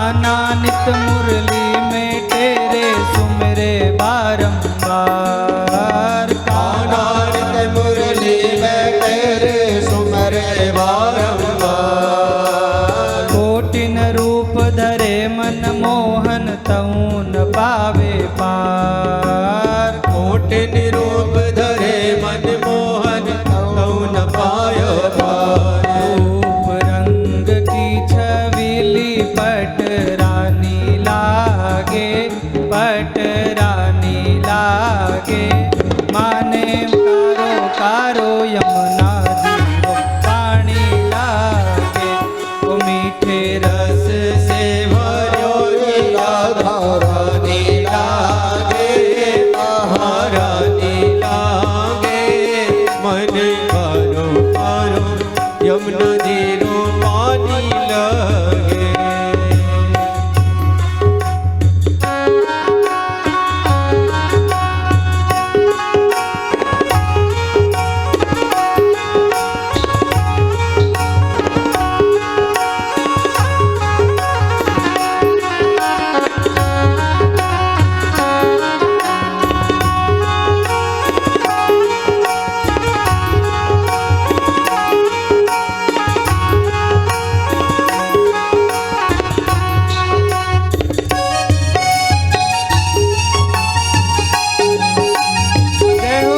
कान्हा नित मुरली में तेरे सुमिरे बारंबार। कान्हा नित मुरली में तेरे सुमिरे बारंबार। कोटिन रूप धरे मन मोहन तऊ न पावे पार। कोटिन रूप धरे मन मोहन तऊ न पायो पार। रूप रंग की छबीली पट रानी लागे, पट रानी लागे। माने कारो कारो यमुना जीरो पानी लागे। ओ मीठे रस से भरो राधा रानी लागे, महारानी लागे। मन कारो कारो यमुना जीरो पानी लागे। जय हो।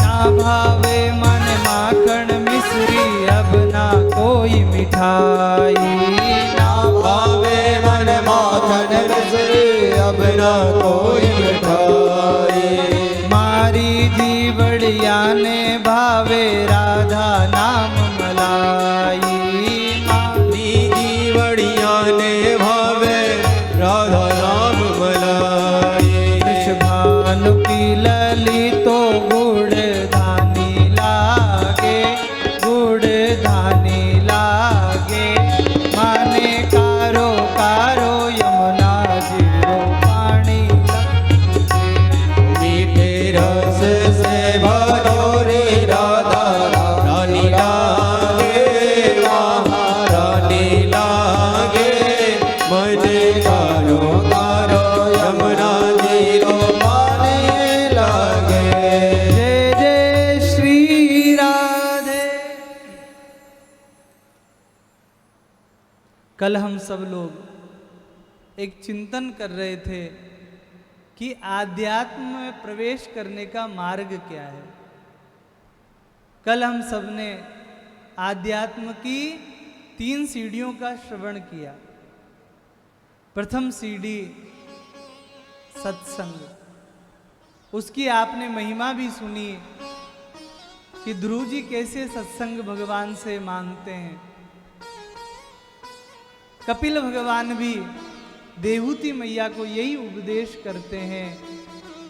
ना भावे मन माखन मिश्री अब ना कोई मिठाई। ना भावे मन माखन मिश्री अब ना कोई मिठाई। मारी जीवड़िया ने भावे राधा नाम मलाई। मारी जीवड़िया ने भावे राधा नाम मलाई। भानु की लली तो गुड़ धानी लागे, गुड़ धानी लागे। माने कारो कारो यमुना जीरो पानी लागे। मीठे रस से भरो रे राधा रानी लागे, महारानी लागे। मन कारो कारो यमुना जीरो पानी लागे। जय जय श्री राधे। कल हम सब लोग एक चिंतन कर रहे थे कि आध्यात्म में प्रवेश करने का मार्ग क्या है। कल हम सब ने आध्यात्म की 3 सीढ़ियों का श्रवण किया। प्रथम सीढ़ी सत्संग, उसकी आपने महिमा भी सुनी कि ध्रुव जी कैसे सत्संग भगवान से मांगते हैं। कपिल भगवान भी देवहूति मैया को यही उपदेश करते हैं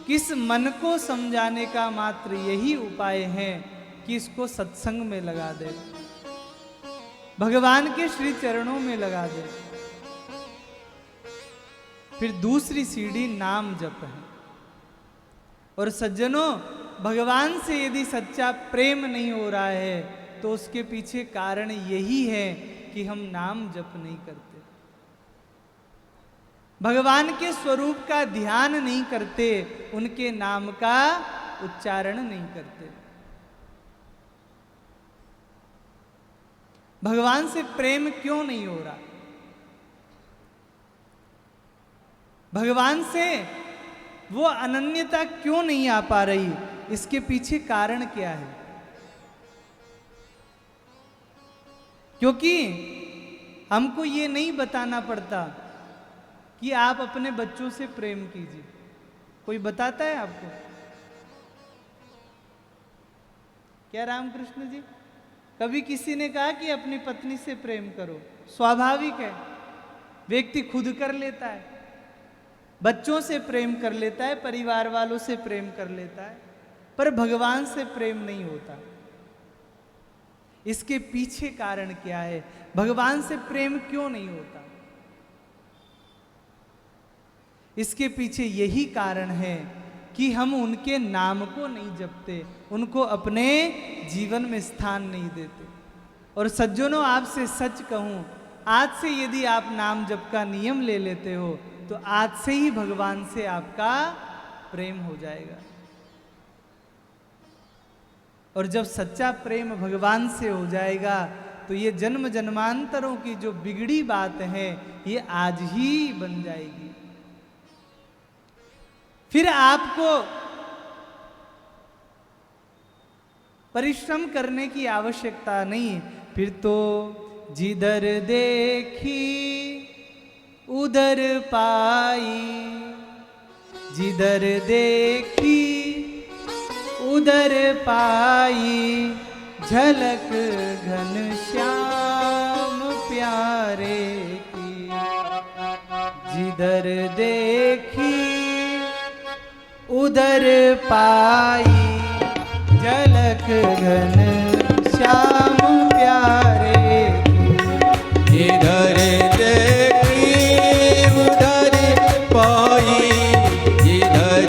कि इस मन को समझाने का मात्र यही उपाय है कि इसको सत्संग में लगा दे, भगवान के श्री चरणों में लगा दे। फिर दूसरी सीढ़ी नाम जप है। और सज्जनों, भगवान से यदि सच्चा प्रेम नहीं हो रहा है तो उसके पीछे कारण यही है कि हम नाम जप नहीं करते, भगवान के स्वरूप का ध्यान नहीं करते, उनके नाम का उच्चारण नहीं करते। भगवान से प्रेम क्यों नहीं हो रहा? भगवान से वो अनन्यता क्यों नहीं आ पा रही? इसके पीछे कारण क्या है? क्योंकि हमको ये नहीं बताना पड़ता कि आप अपने बच्चों से प्रेम कीजिए। कोई बताता है आपको? क्या रामकृष्ण जी? कभी किसी ने कहा कि अपनी पत्नी से प्रेम करो? स्वाभाविक है, व्यक्ति खुद कर लेता है, बच्चों से प्रेम कर लेता है, परिवार वालों से प्रेम कर लेता है, पर भगवान से प्रेम नहीं होता। इसके पीछे कारण क्या है? भगवान से प्रेम क्यों नहीं होता? इसके पीछे यही कारण है कि हम उनके नाम को नहीं जपते, उनको अपने जीवन में स्थान नहीं देते। और सज्जनों, आपसे सच कहूं, आज से यदि आप नाम जप का नियम ले लेते हो तो आज से ही भगवान से आपका प्रेम हो जाएगा। और जब सच्चा प्रेम भगवान से हो जाएगा तो ये जन्म जन्मांतरों की जो बिगड़ी बात है ये आज ही बन जाएगी। फिर आपको परिश्रम करने की आवश्यकता नहीं। फिर तो जिधर देखी उधर पाई, जिधर देखी उधर पाई, झलक घनश्याम प्यारे की। जिधर देखी उधर पाई, झलक घनश्याम प्यारे की। जिधर देखी उधर पाई, जिधर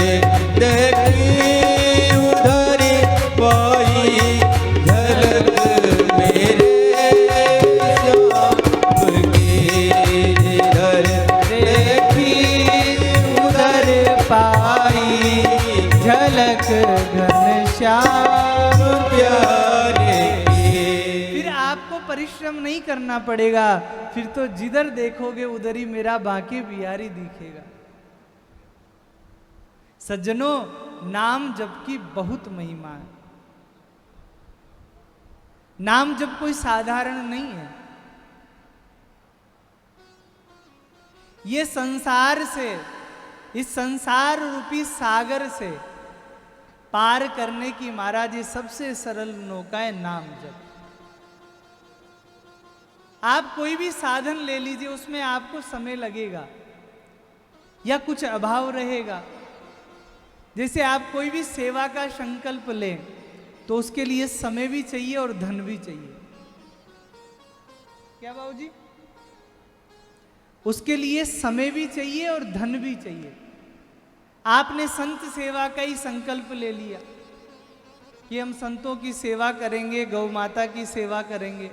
देखी उधर पाई, झलक मेरे श्याम की। जिधर देखी उधर पाई, झलक घनश्याम प्यारे की। फिर आपको परिश्रम नहीं करना पड़ेगा, फिर तो जिधर देखोगे उधर ही मेरा बांके बिहारी दिखेगा। सज्जनों, नाम जप की बहुत महिमा है। नाम जप कोई साधारण नहीं है। ये संसार से, इस संसार रूपी सागर से पार करने की महाराज ये सबसे सरल नौका है नाम जप। आप कोई भी साधन ले लीजिए, उसमें आपको समय लगेगा या कुछ अभाव रहेगा। जैसे आप कोई भी सेवा का संकल्प लें तो उसके लिए समय भी चाहिए और धन भी चाहिए। क्या बाबूजी? उसके लिए समय भी चाहिए और धन भी चाहिए। आपने संत सेवा का ही संकल्प ले लिया कि हम संतों की सेवा करेंगे, गौ माता की सेवा करेंगे,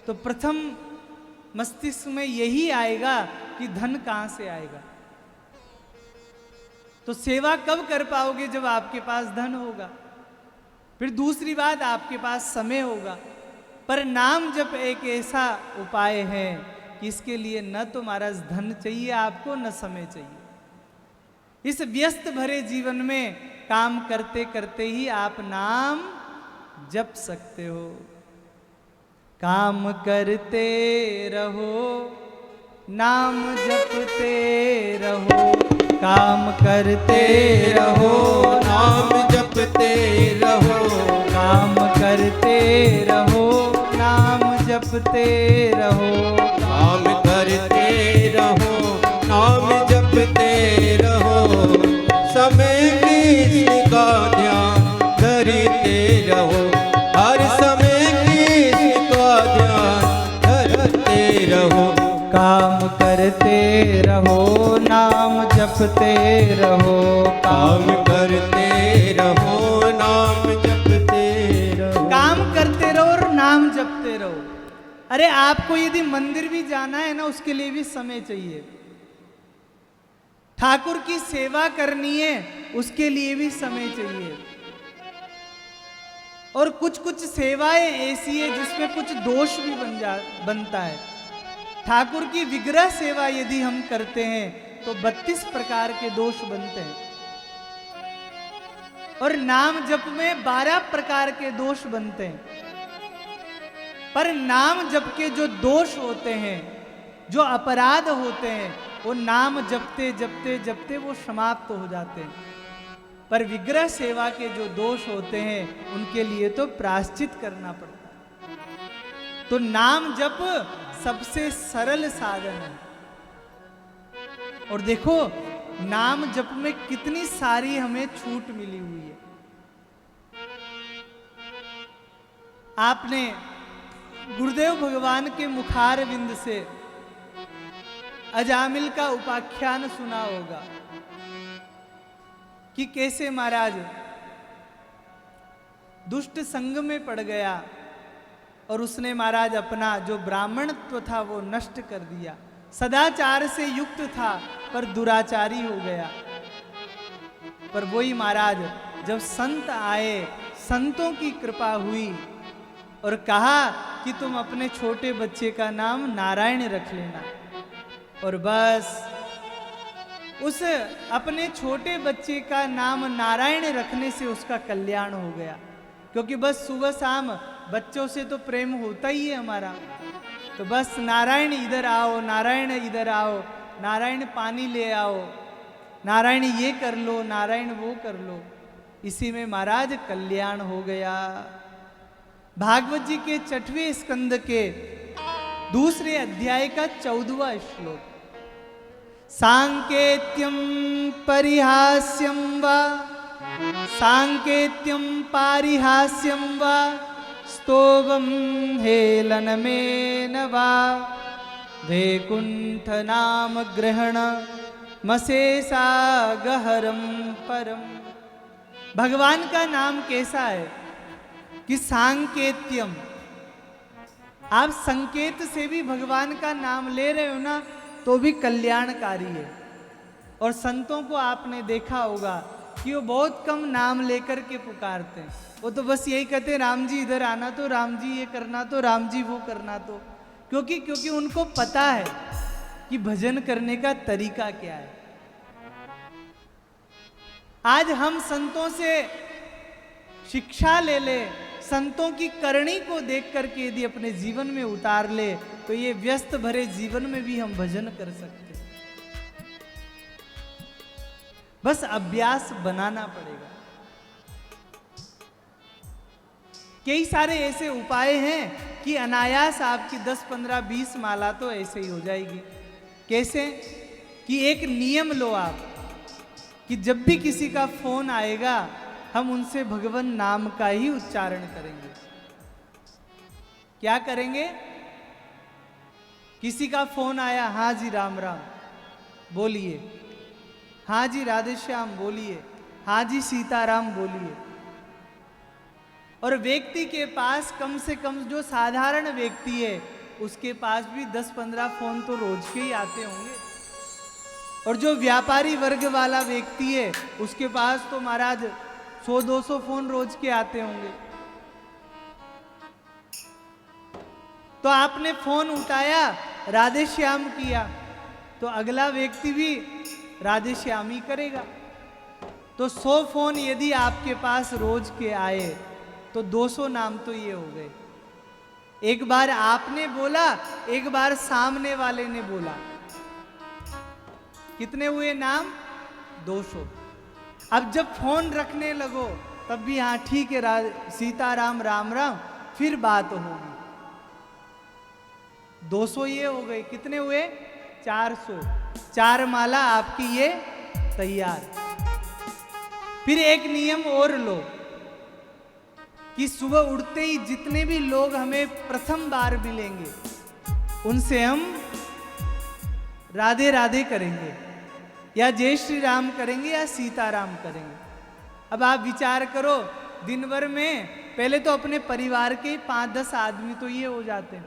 तो प्रथम मस्तिष्क में यही आएगा कि धन कहां से आएगा। तो सेवा कब कर पाओगे? जब आपके पास धन होगा। फिर दूसरी बात, आपके पास समय होगा। पर नाम जप एक ऐसा उपाय है कि इसके लिए न तो महाराज धन चाहिए आपको, न समय चाहिए। इस व्यस्त भरे जीवन में काम करते करते ही आप नाम जप सकते हो। काम करते रहो, नाम जपते रहो। काम करते रहो, नाम जपते रहो। काम करते रहो, नाम जपते रहो। काम करते रहो, नाम जपते रहो। समय की का ध्यान धरते रहो, हर समय की का ध्यान धरते रहो। काम करते रहो, नाम जपते रहो। काम करते रहो, नाम जपते रहो। काम करते रहो और नाम जपते रहो। अरे आपको यदि मंदिर भी जाना है ना, उसके लिए भी समय चाहिए। ठाकुर की सेवा करनी है, उसके लिए भी समय चाहिए। और कुछ कुछ सेवाएं ऐसी है जिसमें कुछ दोष भी बनता है। ठाकुर की विग्रह सेवा यदि हम करते हैं तो 32 प्रकार के दोष बनते हैं। और नाम जप में 12 प्रकार के दोष बनते हैं। पर नाम जप के जो दोष होते हैं, जो अपराध होते हैं, वो नाम जपते जपते जपते वो समाप्त हो जाते हैं। पर विग्रह सेवा के जो दोष होते हैं उनके लिए तो प्रायश्चित करना पड़ता है। तो नाम जप सबसे सरल साधन है। और देखो नाम जप में कितनी सारी हमें छूट मिली हुई है। आपने गुरुदेव भगवान के मुखार विंद से अजामिल का उपाख्यान सुना होगा कि कैसे महाराज दुष्ट संग में पड़ गया और उसने महाराज अपना जो ब्राह्मणत्व था वो नष्ट कर दिया। सदाचार से युक्त था पर दुराचारी हो गया। पर वही महाराज जब संत आए, संतों की कृपा हुई और कहा कि तुम अपने छोटे बच्चे का नाम नारायण रख लेना, और बस उस अपने छोटे बच्चे का नाम नारायण रखने से उसका कल्याण हो गया। क्योंकि बस सुबह शाम बच्चों से तो प्रेम होता ही है हमारा, तो बस नारायण इधर आओ, नारायण इधर आओ, नारायण पानी ले आओ, नारायण ये कर लो, नारायण वो कर लो, इसी में महाराज कल्याण हो गया। भागवत जी के 6वें स्कंद के दूसरे अध्याय का 14वां श्लोक, सांकेत्यम परिहास्यम वा सांकेत्यम पारिहास्यम वा स्तोभम हेलनमेन वा वैकुंठ नाम ग्रहण मसेसा गहरम परम। भगवान का नाम कैसा है कि सांकेत्यम, आप संकेत से भी भगवान का नाम ले रहे हो ना तो भी कल्याणकारी है। और संतों को आपने देखा होगा कि वो बहुत कम नाम लेकर के पुकारते हैं, वो तो बस यही कहते हैं राम जी इधर आना तो, राम जी ये करना तो, राम जी वो करना तो। क्योंकि उनको पता है कि भजन करने का तरीका क्या है। आज हम संतों से शिक्षा ले ले, संतों की करनी को देख करके यदि अपने जीवन में उतार ले तो ये व्यस्त भरे जीवन में भी हम भजन कर सकते हैं। बस अभ्यास बनाना पड़ेगा। कई सारे ऐसे उपाय हैं कि अनायास आपकी 10, 15, 20 माला तो ऐसे ही हो जाएगी। कैसे कि एक नियम लो आप कि जब भी किसी का फोन आएगा हम उनसे भगवान नाम का ही उच्चारण करेंगे। क्या करेंगे? किसी का फोन आया, हाँ जी राम राम बोलिए, हाँ जी राधे श्याम बोलिए, हाँ जी सीताराम बोलिए। और व्यक्ति के पास कम से कम जो साधारण व्यक्ति है उसके पास भी 10-15 फोन तो रोज के ही आते होंगे। और जो व्यापारी वर्ग वाला व्यक्ति है उसके पास तो महाराज 100-200 फोन रोज के आते होंगे। तो आपने फोन उठाया, राधे श्याम किया, तो अगला व्यक्ति भी राधे श्याम ही करेगा। तो 100 फोन यदि आपके पास रोज के आए तो 200 नाम तो ये हो गए। एक बार आपने बोला, एक बार सामने वाले ने बोला, कितने हुए नाम? 200। अब जब फोन रखने लगो तब भी हाँ ठीक है सीताराम राम राम, फिर बात होगी। 200 ये हो गए, कितने हुए? 400। 4 माला आपकी ये तैयार। फिर एक नियम और लो कि सुबह उठते ही जितने भी लोग हमें प्रथम बार मिलेंगे उनसे हम राधे राधे करेंगे, या जय श्री राम करेंगे, या सीताराम करेंगे। अब आप विचार करो, दिन भर में पहले तो अपने परिवार के 5-10 आदमी तो ये हो जाते हैं।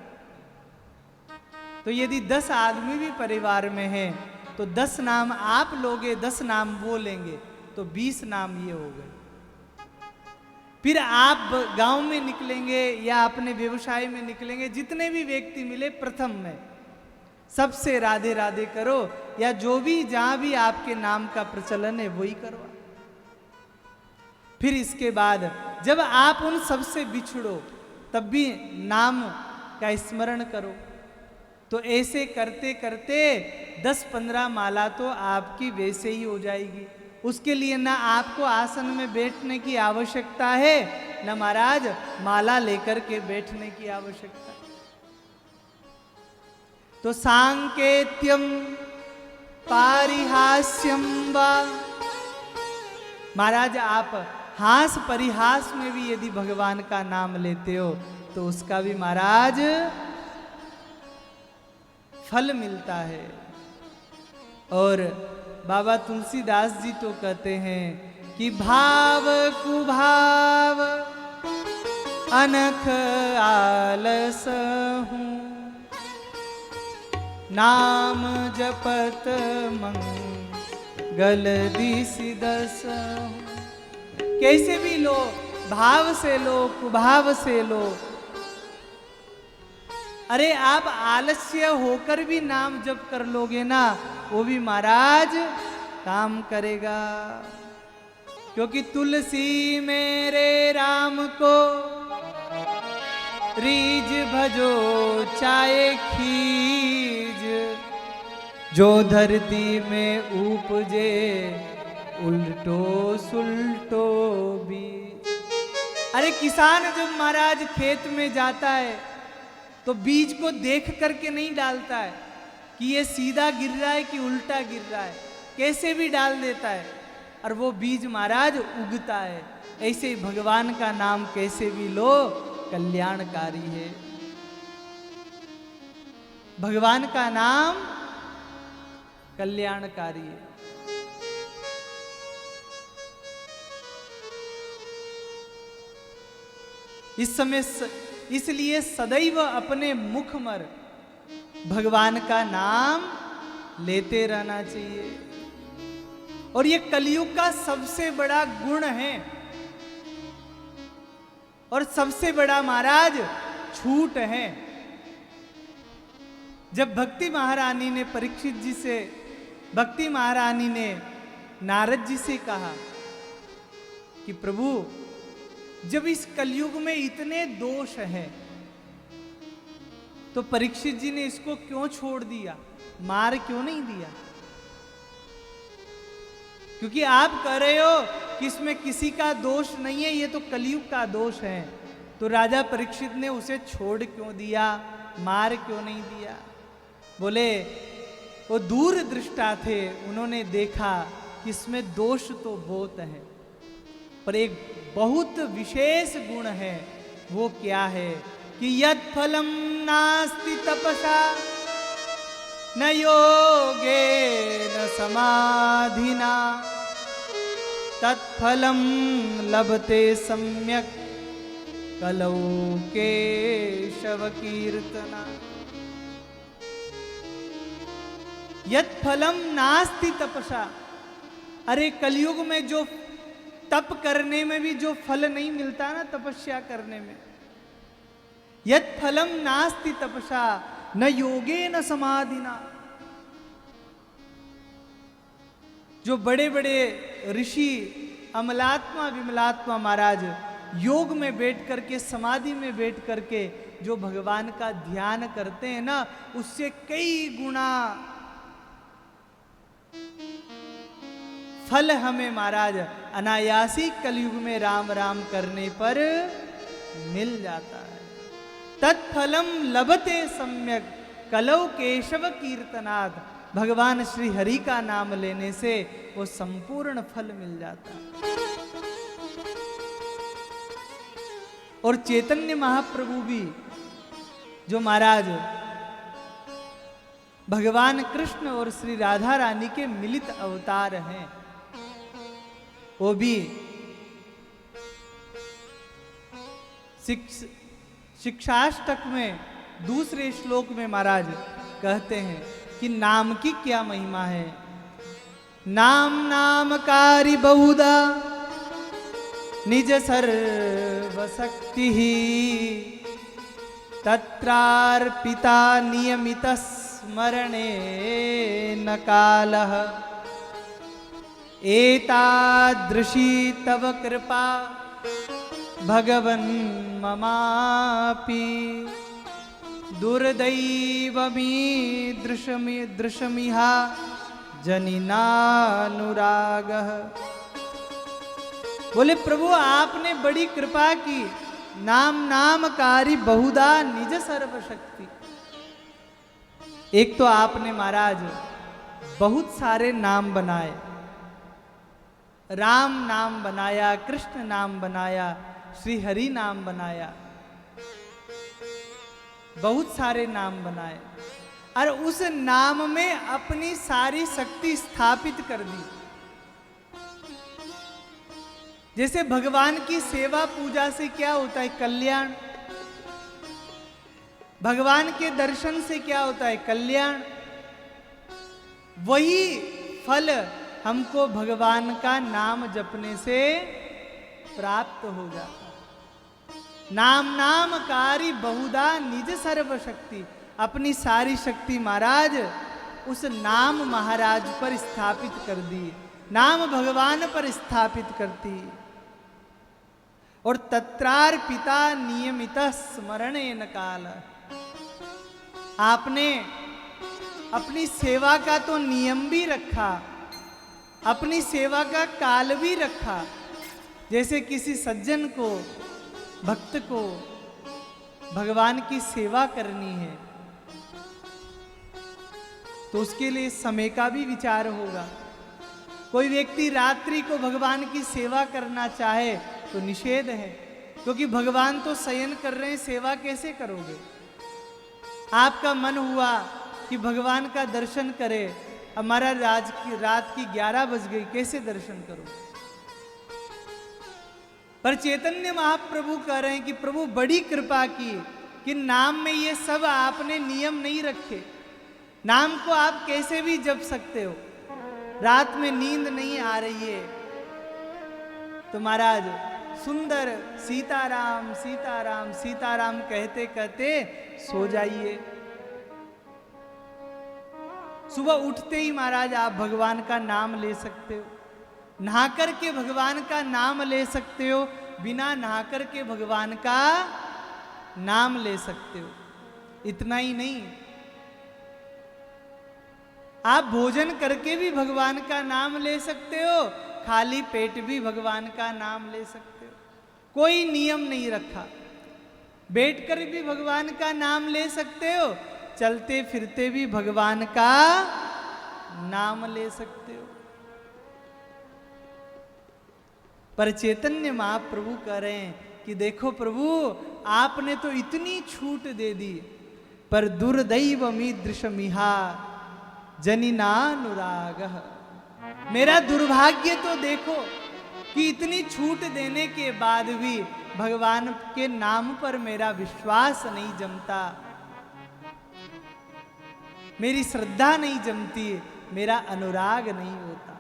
तो यदि 10 आदमी भी परिवार में हैं तो 10 नाम आप लोगे, 10 नाम वो लेंगे, तो 20 नाम ये हो गए। फिर आप गांव में निकलेंगे या अपने व्यवसाय में निकलेंगे, जितने भी व्यक्ति मिले प्रथम में सबसे राधे राधे करो, या जो भी जहां भी आपके नाम का प्रचलन है वही करो। फिर इसके बाद जब आप उन सबसे बिछड़ो तब भी नाम का स्मरण करो। तो ऐसे करते करते 10-15 माला तो आपकी वैसे ही हो जाएगी। उसके लिए ना आपको आसन में बैठने की आवश्यकता है, न महाराज माला लेकर के बैठने की आवश्यकता। तो सांकेत्यम पारिहास्यम वा, महाराज आप हास परिहास में भी यदि भगवान का नाम लेते हो तो उसका भी महाराज फल मिलता है। और बाबा तुलसीदास जी तो कहते हैं कि भाव कुभाव अनख आलस हूँ, नाम जपत मंगल दिसि दस हूँ। कैसे भी लो, भाव से लो, कुभाव से लो। अरे आप आलस्य होकर भी नाम जप कर लोगे ना, वो भी महाराज काम करेगा। क्योंकि तुलसी मेरे राम को रीज भजो चाहे खीज, जो धरती में उपजे उल्टो सुल्टो बीज। अरे किसान जब महाराज खेत में जाता है तो बीज को देख करके नहीं डालता है कि ये सीधा गिर रहा है कि उल्टा गिर रहा है, कैसे भी डाल देता है और वो बीज महाराज उगता है। ऐसे ही भगवान का नाम कैसे भी लो कल्याणकारी है। भगवान का नाम कल्याणकारी है। इस समय इसलिए सदैव अपने मुख मर भगवान का नाम लेते रहना चाहिए। और ये कलयुग का सबसे बड़ा गुण है और सबसे बड़ा महाराज छूट है। जब भक्ति महारानी ने परीक्षित जी से, भक्ति महारानी ने नारद जी से कहा कि प्रभु जब इस कलयुग में इतने दोष हैं तो परीक्षित जी ने इसको क्यों छोड़ दिया, मार क्यों नहीं दिया? क्योंकि आप कह रहे हो कि इसमें किसी का दोष नहीं है, ये तो कलयुग का दोष है। तो राजा परीक्षित ने उसे छोड़ क्यों दिया, मार क्यों नहीं दिया? बोले वो दूर दृष्टा थे, उन्होंने देखा कि इसमें दोष तो बहुत है, पर एक बहुत विशेष गुण है। वो क्या है कि यत् फलम नास्ति तपसा न योगे न समाधिना तत्फलम लभते सम्यक कलौ केशव कीर्तना। यत् फलम नास्ति तपसा, अरे कलयुग में जो तप करने में भी जो फल नहीं मिलता ना, तपस्या करने में, यत् फलम नास्ति तपसा न योगे न समाधिना। जो बड़े बड़े ऋषि अमलात्मा विमलात्मा महाराज योग में बैठ करके, समाधि में बैठ करके जो भगवान का ध्यान करते हैं ना, उससे कई गुना फल हमें महाराज अनायासी कलयुग में राम राम करने पर मिल जाता है। तत्फलम लभते सम्यक कलौ केशव कीर्तनाद। भगवान श्री हरि का नाम लेने से वो संपूर्ण फल मिल जाता है। और चैतन्य महाप्रभु भी जो महाराज भगवान कृष्ण और श्री राधा रानी के मिलित अवतार हैं, वो भी शिक्षाष्टक में दूसरे श्लोक में महाराज कहते हैं कि नाम की क्या महिमा है। नाम नामकारी बहुधा निज सर्वशक्ति ही तत्रार्पिता नियमित स्मरणे न कालः एतादृशी तव कृपा भगवन् ममापि दुर्दैवमीदृशमिहा जनिनानुरागः। बोले प्रभु आपने बड़ी कृपा की, नाम नामकारी बहुधा निज सर्वशक्ति। एक तो आपने महाराज बहुत सारे नाम बनाए, राम नाम बनाया, कृष्ण नाम बनाया, श्री हरि नाम बनाया, बहुत सारे नाम बनाए और उस नाम में अपनी सारी शक्ति स्थापित कर दी। जैसे भगवान की सेवा पूजा से क्या होता है? कल्याण। भगवान के दर्शन से क्या होता है? कल्याण। वही फल हमको भगवान का नाम जपने से प्राप्त हो जाता है। नाम नाम कारी बहुधा निज सर्व शक्ति। अपनी सारी शक्ति महाराज उस नाम महाराज पर स्थापित कर दी, नाम भगवान पर स्थापित करती। और तत्रार पिता नियमित स्मरणेन काल। आपने अपनी सेवा का तो नियम भी रखा, अपनी सेवा का काल भी रखा। जैसे किसी सज्जन को, भक्त को भगवान की सेवा करनी है तो उसके लिए समय का भी विचार होगा। कोई व्यक्ति रात्रि को भगवान की सेवा करना चाहे तो निषेध है, क्योंकि भगवान तो शयन कर रहे हैं, सेवा कैसे करोगे? आपका मन हुआ कि भगवान का दर्शन करे, हमारा रात की 11 बज गई, कैसे दर्शन करो? पर चैतन्य महाप्रभु कह रहे हैं कि प्रभु बड़ी कृपा की कि नाम में ये सब आपने नियम नहीं रखे। नाम को आप कैसे भी जप सकते हो। रात में नींद नहीं आ रही है तो महाराज सुंदर सीताराम सीताराम सीताराम कहते कहते सो जाइए। सुबह उठते ही महाराज आप भगवान का नाम ले सकते हो, नहा करके भगवान का नाम ले सकते हो, बिना नहा करके भगवान का नाम ले सकते हो। इतना ही नहीं, आप भोजन करके भी भगवान का नाम ले सकते हो, खाली पेट भी भगवान का नाम ले सकते हो। कोई नियम नहीं रखा। बैठकर भी भगवान का नाम ले सकते हो, चलते फिरते भी भगवान का नाम ले सकते हो। पर चैतन्य महाप्रभु कह रहे हैं कि देखो प्रभु, आपने तो इतनी छूट दे दी, पर दुर्दैव मीदृशमिहा जनिनानुराग। मेरा दुर्भाग्य तो देखो कि इतनी छूट देने के बाद भी भगवान के नाम पर मेरा विश्वास नहीं जमता, मेरी श्रद्धा नहीं जमती, मेरा अनुराग नहीं होता।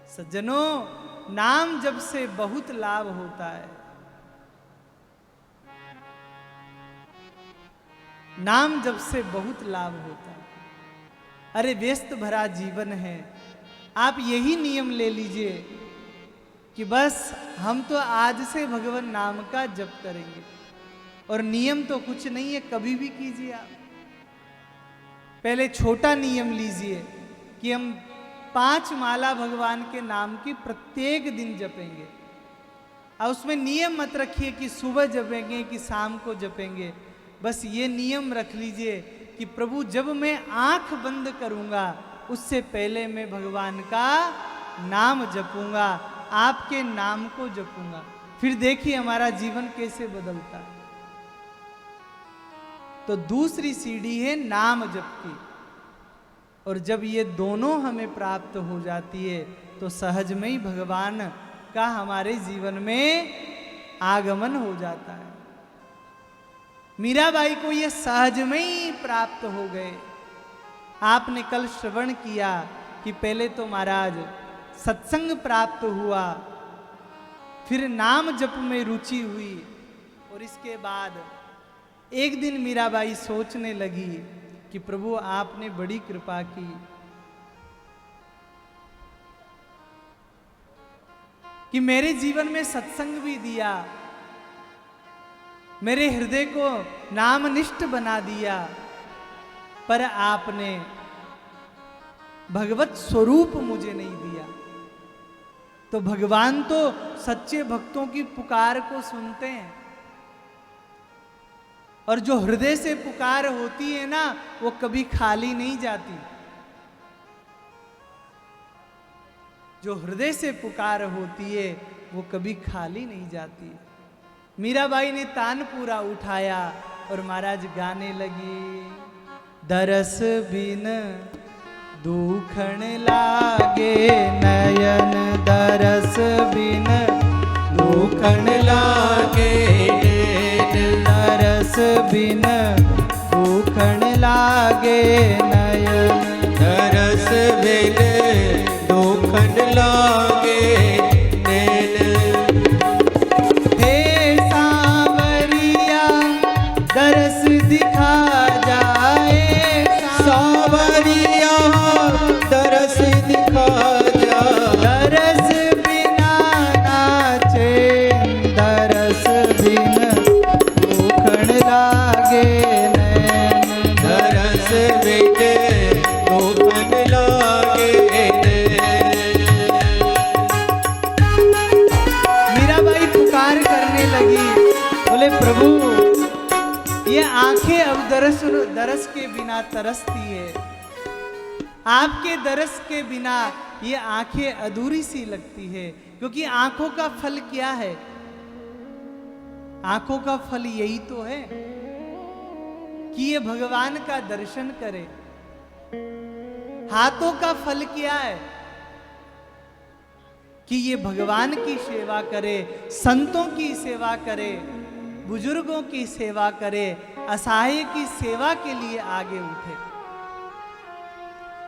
सज्जनों, नाम जप से बहुत लाभ होता है। नाम जप से बहुत लाभ होता है। अरे व्यस्त भरा जीवन है, आप यही नियम ले लीजिए कि बस हम तो आज से भगवान नाम का जप करेंगे, और नियम तो कुछ नहीं है, कभी भी कीजिए आप। पहले छोटा नियम लीजिए कि हम 5 माला भगवान के नाम की प्रत्येक दिन जपेंगे, और उसमें नियम मत रखिए कि सुबह जपेंगे कि शाम को जपेंगे। बस ये नियम रख लीजिए कि प्रभु जब मैं आंख बंद करूंगा उससे पहले मैं भगवान का नाम जपूंगा, आपके नाम को जपूंगा। फिर देखिए हमारा जीवन कैसे बदलता है। तो दूसरी सीढ़ी है नाम जप की, और जब ये दोनों हमें प्राप्त हो जाती है तो सहज में ही भगवान का हमारे जीवन में आगमन हो जाता है। मीराबाई को ये सहज में ही प्राप्त हो गए। आपने कल श्रवण किया कि पहले तो महाराज सत्संग प्राप्त हुआ, फिर नाम जप में रुचि हुई, और इसके बाद एक दिन मीराबाई सोचने लगी कि प्रभु आपने बड़ी कृपा की कि मेरे जीवन में सत्संग भी दिया, मेरे हृदय को नामनिष्ठ बना दिया, पर आपने भगवत स्वरूप मुझे नहीं दिया। तो भगवान तो सच्चे भक्तों की पुकार को सुनते हैं, और जो हृदय से पुकार होती है ना, वो कभी खाली नहीं जाती। जो हृदय से पुकार होती है वो कभी खाली नहीं जाती। मीराबाई ने तानपूरा उठाया और महाराज गाने लगी। दरस बिन दुखण लागे नयन, दरस बिन दुखन लागे नैन, दरस बिन दुखण लागे नयन। दरस बिन दुखन लागे नैन। हे सांवरिया दरस दिखा जाए, सावरिया दरस दिखा जा, दरस बिना नाचे, दरस बिन दुखण लागे नैन। दरस बिन दुखन लागे नैन। मीराबाई पुकार करने लगी, बोले प्रभु ये आंखें अब दरस के बिना तरसती है, आपके दरस के बिना ये आंखें अधूरी सी लगती है। क्योंकि आंखों का फल क्या है? आंखों का फल यही तो है कि ये भगवान का दर्शन करे। हाथों का फल क्या है? कि ये भगवान की सेवा करे, संतों की सेवा करे, बुजुर्गों की सेवा करे, असहाय की सेवा के लिए आगे उठे।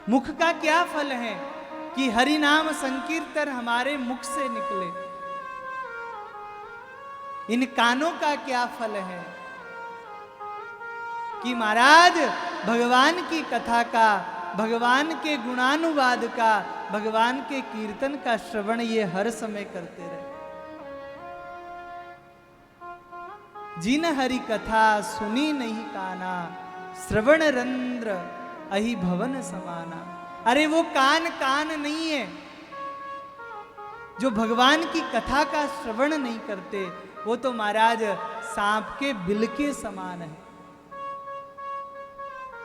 मुख का क्या फल है? कि हरि नाम संकीर्तन हमारे मुख से निकले। इन कानों का क्या फल है? कि महाराज भगवान की कथा का, भगवान के गुणानुवाद का, भगवान के कीर्तन का श्रवण ये हर समय करते रहे। जिन हरि कथा सुनी नहीं काना, श्रवण रंध्र अहि भवन समाना। अरे वो कान कान नहीं है जो भगवान की कथा का श्रवण नहीं करते, वो तो महाराज सांप के बिल के समान है।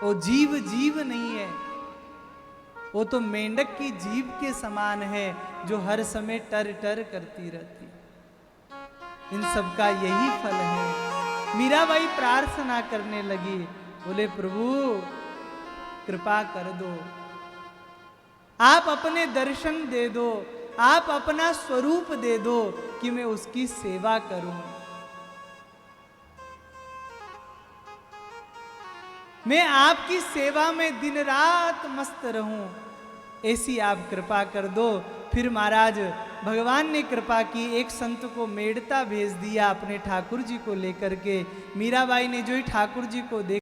वो जीव जीव नहीं है, वो तो मेंढक की जीभ के समान है जो हर समय टर टर करती रहती। इन सब का यही फल है। मीराबाई प्रार्थना करने लगी, बोले प्रभु कृपा कर दो, आप अपने दर्शन दे दो, आप अपना स्वरूप दे दो कि मैं उसकी सेवा करूं। मैं आपकी सेवा में दिन रात मस्त रहूं, ऐसी आप कृपा कर दो। फिर महाराज भगवान ने कृपा की, एक संत को मेड़ता भेज दिया अपने ठाकुर जी को लेकर के। मीराबाई ने जो ही ठाकुर जी को देखा,